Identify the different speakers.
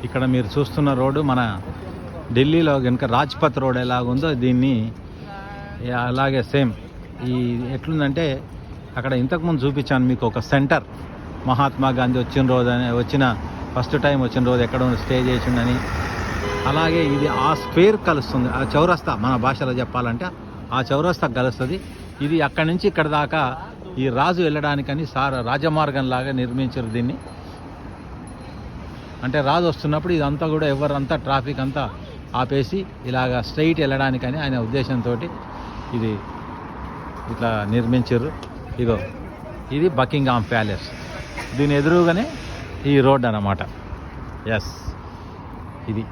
Speaker 1: ఇక్కడ మీరు చూస్తున్న రోడ్డు మన ఢిల్లీలో కనుక రాజ్పథ్ రోడ్ ఎలాగుందో దీన్ని అలాగే సేమ్ ఈ ఎట్లుందంటే అక్కడ ఇంతకుముందు చూపించాను మీకు ఒక సెంటర్, మహాత్మా గాంధీ వచ్చిన రోజు అని ఫస్ట్ టైం వచ్చిన రోజు ఎక్కడ స్టే చేసిండని. అలాగే ఇది ఆ స్క్వేర్ కలుస్తుంది, ఆ చౌరస్తా మన భాషలో చెప్పాలంటే ఆ చౌరస్తా కలుస్తుంది. ఇది అక్కడి నుంచి ఇక్కడ దాకా ఈ రాజు వెళ్ళడానికని రాజమార్గం లాగా నిర్మించారు దీన్ని. అంటే రాజు వస్తున్నప్పుడు ఇదంతా కూడా ఎవరంతా ట్రాఫిక్ అంతా ఆపేసి ఇలాగా స్ట్రైట్ వెళ్ళడానికని ఆయన ఉద్దేశంతో ఇది ఇట్లా నిర్మించారు. ఇగో ఇది బకింగ్హామ్ ప్యాలెస్, దీని ఎదురుగానే ఈ రోడ్ అన్నమాట. ఎస్ ఇది